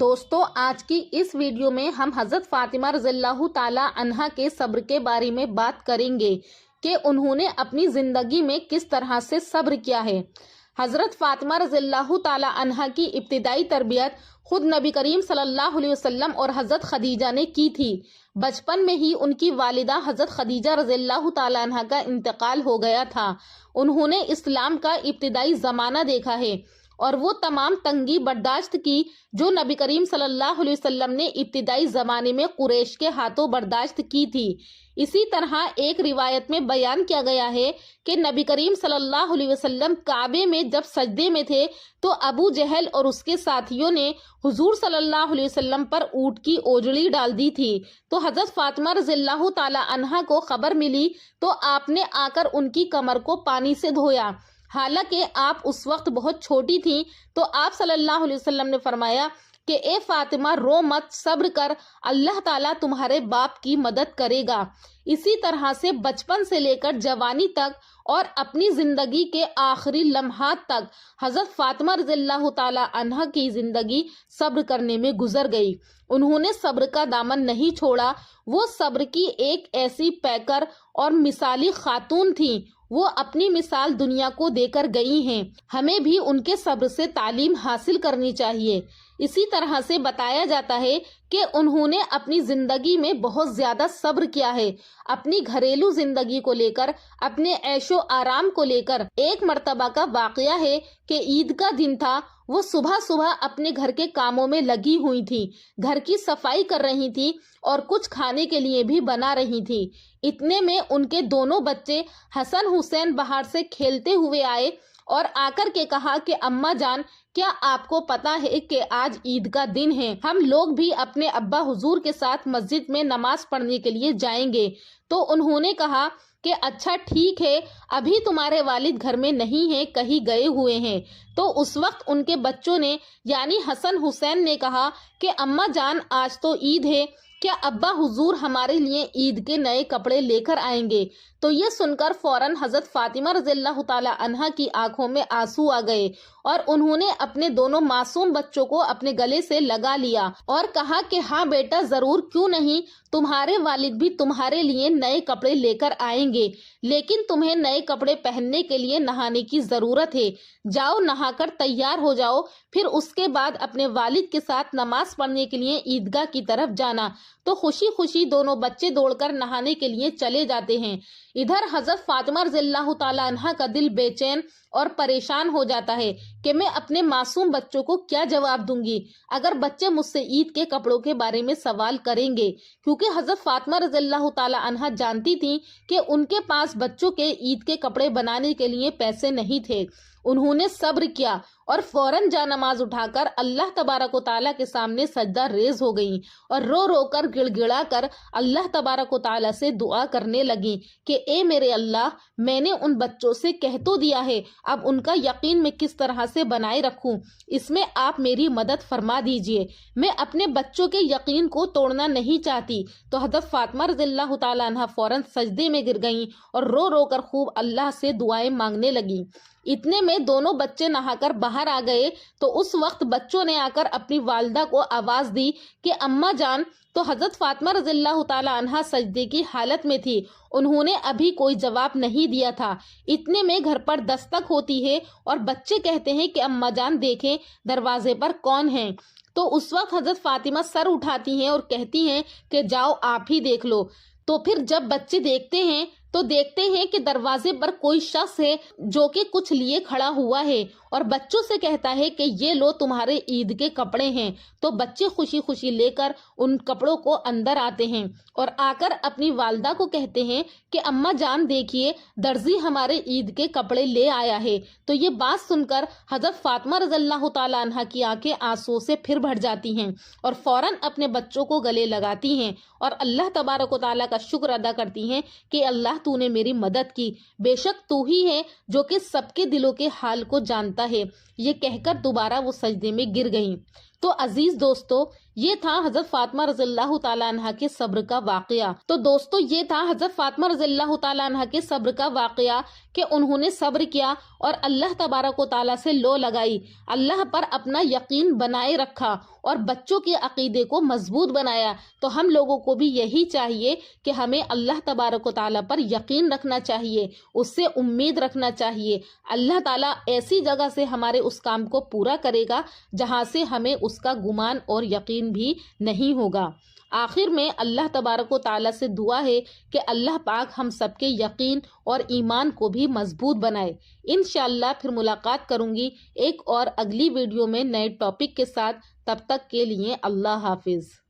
دوستو آج کی اس ویڈیو میں ہم حضرت فاطمہ رضی اللہ تعالیٰ عنہا کے صبر کے بارے میں بات کریں گے کہ انہوں نے اپنی زندگی میں کس طرح سے صبر کیا ہے۔ حضرت فاطمہ رضی اللہ تعالیٰ عنہا کی ابتدائی تربیت خود نبی کریم صلی اللہ علیہ وسلم اور حضرت خدیجہ نے کی تھی۔ بچپن میں ہی ان کی والدہ حضرت خدیجہ رضی اللہ تعالیٰ عنہا کا انتقال ہو گیا تھا۔ انہوں نے اسلام کا ابتدائی زمانہ دیکھا ہے اور وہ تمام تنگی برداشت کی جو نبی کریم صلی اللہ علیہ وسلم نے ابتدائی زمانے میں قریش کے ہاتھوں برداشت کی تھی۔ اسی طرح ایک روایت میں بیان کیا گیا ہے کہ نبی کریم صلی اللہ علیہ وسلم کعبے میں جب سجدے میں تھے تو ابو جہل اور اس کے ساتھیوں نے حضور صلی اللہ علیہ وسلم پر اونٹ کی اوجڑی ڈال دی تھی، تو حضرت فاطمہ رضی اللہ تعالی عنہا کو خبر ملی تو آپ نے آ کر ان کی کمر کو پانی سے دھویا۔ حالانکہ آپ اس وقت بہت چھوٹی تھیں تو آپ صلی اللہ علیہ وسلم نے فرمایا کہ اے فاطمہ رو مت، صبر کر، اللہ تعالیٰ تمہارے باپ کی مدد کرے گا۔ اسی طرح سے بچپن سے لے کر جوانی تک اور اپنی زندگی کے آخری لمحات تک حضرت فاطمہ رضی اللہ تعالیٰ عنہا کی زندگی صبر کرنے میں گزر گئی۔ انہوں نے صبر کا دامن نہیں چھوڑا۔ وہ صبر کی ایک ایسی پیکر اور مثالی خاتون تھیں۔ وہ اپنی مثال دنیا کو دے کر گئی ہیں۔ ہمیں بھی ان کے صبر سے تعلیم حاصل کرنی چاہیے۔ اسی طرح سے بتایا جاتا ہے کہ انہوں نے اپنی زندگی میں بہت زیادہ صبر کیا ہے۔ اپنی گھریلو زندگی کو لے کر، اپنے عیش و آرام کو لے کر ایک مرتبہ کا واقعہ ہے کہ عید کا دن تھا۔ وہ صبح صبح اپنے گھر کے کاموں میں لگی ہوئی تھی، گھر کی صفائی کر رہی تھی اور کچھ کھانے کے لیے بھی بنا رہی تھی۔ اتنے میں ان کے دونوں بچے حسن حسین باہر سے کھیلتے ہوئے آئے اور آ کر کے کہا کہ اماں جان، کیا آپ کو پتا ہے کہ آج عید کا دن ہے؟ ہم لوگ بھی اپنے ابا حضور کے ساتھ مسجد میں نماز پڑھنے کے لیے جائیں گے۔ تو انہوں نے کہا کہ اچھا ٹھیک ہے، ابھی تمہارے والد گھر میں نہیں ہیں، کہیں گئے ہوئے ہیں۔ تو اس وقت ان کے بچوں نے یعنی حسن حسین نے کہا کہ اماں جان آج تو عید ہے، کیا ابا حضور ہمارے لیے عید کے نئے کپڑے لے کر آئیں گے؟ تو یہ سن کر فوراً حضرت فاطمہ رضی اللہ تعالی عنہا کی آنکھوں میں آنسو آ گئے اور انہوں نے اپنے دونوں معصوم بچوں کو اپنے گلے سے لگا لیا اور کہا کہ ہاں بیٹا ضرور، کیوں نہیں، تمہارے والد بھی تمہارے لیے نئے کپڑے لے کر آئیں گے، لیکن تمہیں نئے کپڑے پہننے کے لیے نہانے کی ضرورت ہے۔ جاؤ نہا کر تیار ہو جاؤ، پھر اس کے بعد اپنے والد کے ساتھ نماز پڑھنے کے لیے عیدگاہ کی طرف جانا۔ تو خوشی خوشی دونوں بچے دوڑ کر نہانے کے لیے چلے جاتے ہیں۔ ادھر حضرت فاطمہ رضی اللہ تعالیٰ عنہا کا دل بے چین اور پریشان ہو جاتا ہے کہ میں اپنے معصوم بچوں کو کیا جواب دوں گی اگر بچے مجھ سے عید کے کپڑوں کے بارے میں سوال کریں گے، کیونکہ حضرت فاطمہ رضی اللہ تعالیٰ عنہا جانتی تھیں کہ ان کے پاس بچوں کے عید کے کپڑے بنانے کے لیے پیسے نہیں تھے۔ انہوں نے صبر کیا اور فوراً جا نماز اٹھا کر اللہ تبارک و تعالیٰ کے سامنے سجدہ ریز ہو گئیں اور رو رو کر گڑ گڑا کر اللہ تبارک و تعالیٰ سے دعا کرنے لگیں کہ اے میرے اللہ، میں نے ان بچوں سے کہہ تو دیا ہے، اب ان کا یقین میں کس طرح سے بنائے رکھوں، اس میں آپ میری مدد فرما دیجئے، میں اپنے بچوں کے یقین کو توڑنا نہیں چاہتی۔ تو حضرت فاطمہ رضی اللہ تعالیٰ عنہ فوراً سجدے میں گر گئیں اور رو رو کر خوب اللہ سے دعائیں مانگنے لگیں۔ اتنے میں دونوں بچے نہا کر باہر آ گئے تو اس وقت بچوں نے آ کر اپنی والدہ کو آواز دی کہ اماں جان۔ تو حضرت فاطمہ رضی اللہ تعالی عنہا سجدے کی حالت میں تھی، انہوں نے ابھی کوئی جواب نہیں دیا تھا۔ اتنے میں گھر پر دستک ہوتی ہے اور بچے کہتے ہیں کہ اماں جان دیکھیں دروازے پر کون ہیں۔ تو اس وقت حضرت فاطمہ سر اٹھاتی ہیں اور کہتی ہیں کہ جاؤ آپ ہی دیکھ لو۔ تو پھر جب بچے دیکھتے ہیں تو دیکھتے ہیں کہ دروازے پر کوئی شخص ہے جو کہ کچھ لیے کھڑا ہوا ہے اور بچوں سے کہتا ہے کہ یہ لو تمہارے عید کے کپڑے ہیں۔ تو بچے خوشی خوشی لے کر ان کپڑوں کو اندر آتے ہیں اور آ کر اپنی والدہ کو کہتے ہیں کہ اماں جان دیکھیے درزی ہمارے عید کے کپڑے لے آیا ہے۔ تو یہ بات سن کر حضرت فاطمہ رضی اللہ تعالیٰ عنہا کی آنکھیں آنسو سے پھر بھر جاتی ہیں اور فوراً اپنے بچوں کو گلے لگاتی ہیں اور اللہ تبارک و تعالیٰ کا شکر ادا کرتی ہیں کہ اللہ تو نے میری مدد کی، بے شک تو ہی ہے جو کہ سب کے دلوں کے حال کو جانتا ہے۔ یہ کہہ کر دوبارہ وہ سجدے میں گر گئیں۔ تو عزیز دوستو، یہ تھا حضرت فاطمہ رضی اللہ تعالیٰ عنہ کے صبر کا واقعہ۔ تو دوستو، یہ تھا حضرت فاطمہ رضی اللہ تعالیٰ عنہ کے صبر کا واقعہ کہ انہوں نے صبر کیا اور اللہ تبارک و تعالیٰ سے لو لگائی، اللہ پر اپنا یقین بنائے رکھا اور بچوں کے عقیدے کو مضبوط بنایا۔ تو ہم لوگوں کو بھی یہی چاہیے کہ ہمیں اللہ تبارک و تعالیٰ پر یقین رکھنا چاہیے، اس سے امید رکھنا چاہیے۔ اللہ تعالیٰ ایسی جگہ سے ہمارے اس کام کو پورا کرے گا جہاں سے ہمیں اس کا گمان اور یقین بھی نہیں ہوگا۔ آخر میں اللہ تبارک و تعالیٰ سے دعا ہے کہ اللہ پاک ہم سب کے یقین اور ایمان کو بھی مضبوط بنائے۔ انشاءاللہ پھر ملاقات کروں گی ایک اور اگلی ویڈیو میں نئے ٹاپک کے ساتھ۔ تب تک کے لیے اللہ حافظ۔